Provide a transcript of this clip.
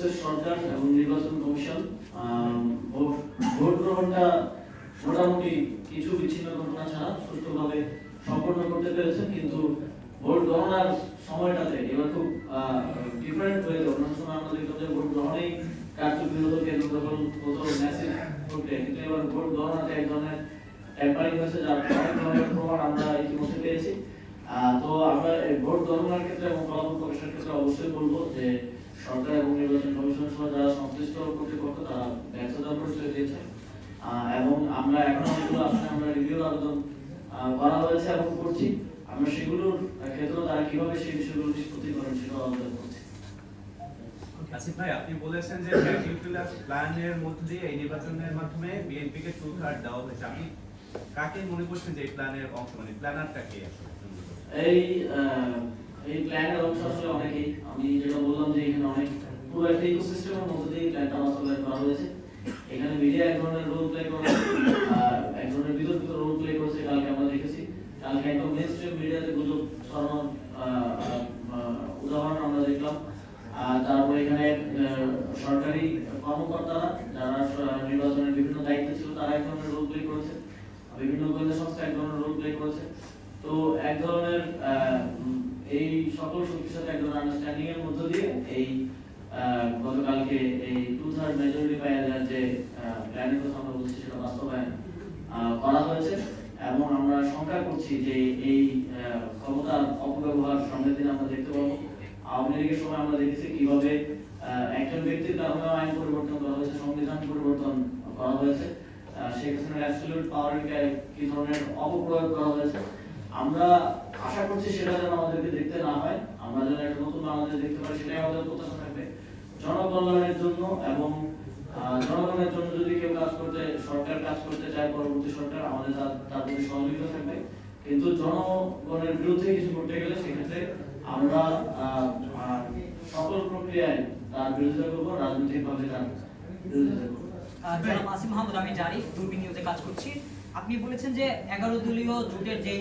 করছে সরকার এবং নির্বাচন কমিশন। ভোট গ্রহণটা মোটামুটি কিছু বিচ্ছিন্ন ঘটনা ছাড়া সুষ্ঠুভাবে সম্পন্ন করতে পেরেছেন, কিন্তু ভোট গণনার সময়টাতে এবার খুব ডিফারেন্ট হয়ে গেল। অন্যান্য সময় আমরা দেখতাম যে ভোট গ্রহণেই কারচুপি হতো, কেন্দ্র দখল হতো, ম্যাসিভ প্রক্রিয়া, কিন্তু এবার ভোট গণনাতে এক ধরনের ট্যাম্পারিং হয়েছে, যার অনেক ধরনের প্রমাণ আমরা ইতিমধ্যে পেয়েছি। তো আমরা ভোট গণনার ক্ষেত্রে এবং ফলাফল প্রকাশের ক্ষেত্রে অবশ্যই বলবো যে সরকার এবং নির্বাচন কমিশন সহ যারা সংশ্লিষ্ট কর্তৃপক্ষ তারা ব্যর্থতার পরিচয় দিয়েছে, এবং আমরা এখন অনেকগুলো আসলে আমরা রিভিউ আবেদন করা হয়েছে এবং করছি। আমরা সেগুলোর ক্ষেত্রে তারা কিভাবে সেই বিষয়গুলো নিষ্পত্তি করেন সেটাও আবেদন করছি। আসিফ ভাই, আপনি বলেছেন যে ম্যাটিকুলাস প্ল্যানের মধ্যে দিয়ে এই নির্বাচনের মাধ্যমে বিএনপিকে 2/3 দেওয়া হয়েছে। আপনি কাকে মনে করছেন যে এই প্ল্যানের অংশ, মানে প্ল্যানারটা কে আসলে? এই প্ল্যানের অংশ আসলে অনেকেই, আমি যেটা বললাম যে এখানে অনেক পুরো একটা ইকোসিস্টেমের মধ্যে দিয়ে প্ল্যানটা বাস্তবায়ন করা হয়েছে। এখানে মিডিয়া এক ধরনের রোল প্লে করে, এক ধরনের বিতর্কিত রোল প্লে করেছে। কালকে আমরা দেখেছি, কালকে একদম মেইনস্ট্রিম মিডিয়াতে গুজব ছড়ানোর উদাহরণ আমরা দেখলাম। তারপর এখানে সরকারি কর্মকর্তারা যারা নির্বাচনের বিভিন্ন দায়িত্বে ছিল তারা এক ধরনের রোল প্লে করেছে, বিভিন্ন গোয়েন্দা সংস্থা এক ধরনের রোল প্লে করেছে। তো এক ধরনের এই সকল শক্তির সাথে এক ধরনের আন্ডারস্ট্যান্ডিং এর মধ্য দিয়ে এই গতকালকে এই 2/3 মেজরিটি পাওয়ার যে প্ল্যানের কথা আমরা বলছি সেটা বাস্তবায়ন করা হয়েছে। এবং আমরা শঙ্কা করছি যে এই ক্ষমতার অপব্যবহার সামনের দিন আমরা দেখতে পাবো। আওয়ামী লীগের সময় আমরা দেখেছি কিভাবে একজন ব্যক্তির কারণে আইন পরিবর্তন করা হয়েছে, সংবিধান পরিবর্তন করা হয়েছে, শেখ হাসিনার অ্যাবসলিউট পাওয়ারকে কি ধরনের অপপ্রয়োগ করা হয়েছে। আমরা আশা করছি সেটা যেন আমাদেরকে দেখতে না হয়, আমরা যেন একটা নতুন বাংলাদেশ দেখতে পাই, সেটাই আমাদের প্রত্যাশা থাকবে জনকল্যাণের জন্য। এবং জনগণের জন্য যদি কেউ কাজ করতে, সরকার কাজ করতে চায়, পরবর্তী সরকার আমাদের তার প্রতি সহযোগিতা থাকবে। কিন্তু জনগণের বিরুদ্ধে কিছু করতে গেলে সেক্ষেত্রে আমরা সকল প্রক্রিয়ায় তার বিরোধিতা করবো, রাজনৈতিকভাবে তার বিরোধিতা করবো। জনাব আসিফ মাহমুদ, আমি জারিফ দূরবীন নিউজে কাজ করছি। আপনি বলেছেন যে 11 দলীয় জোটের যে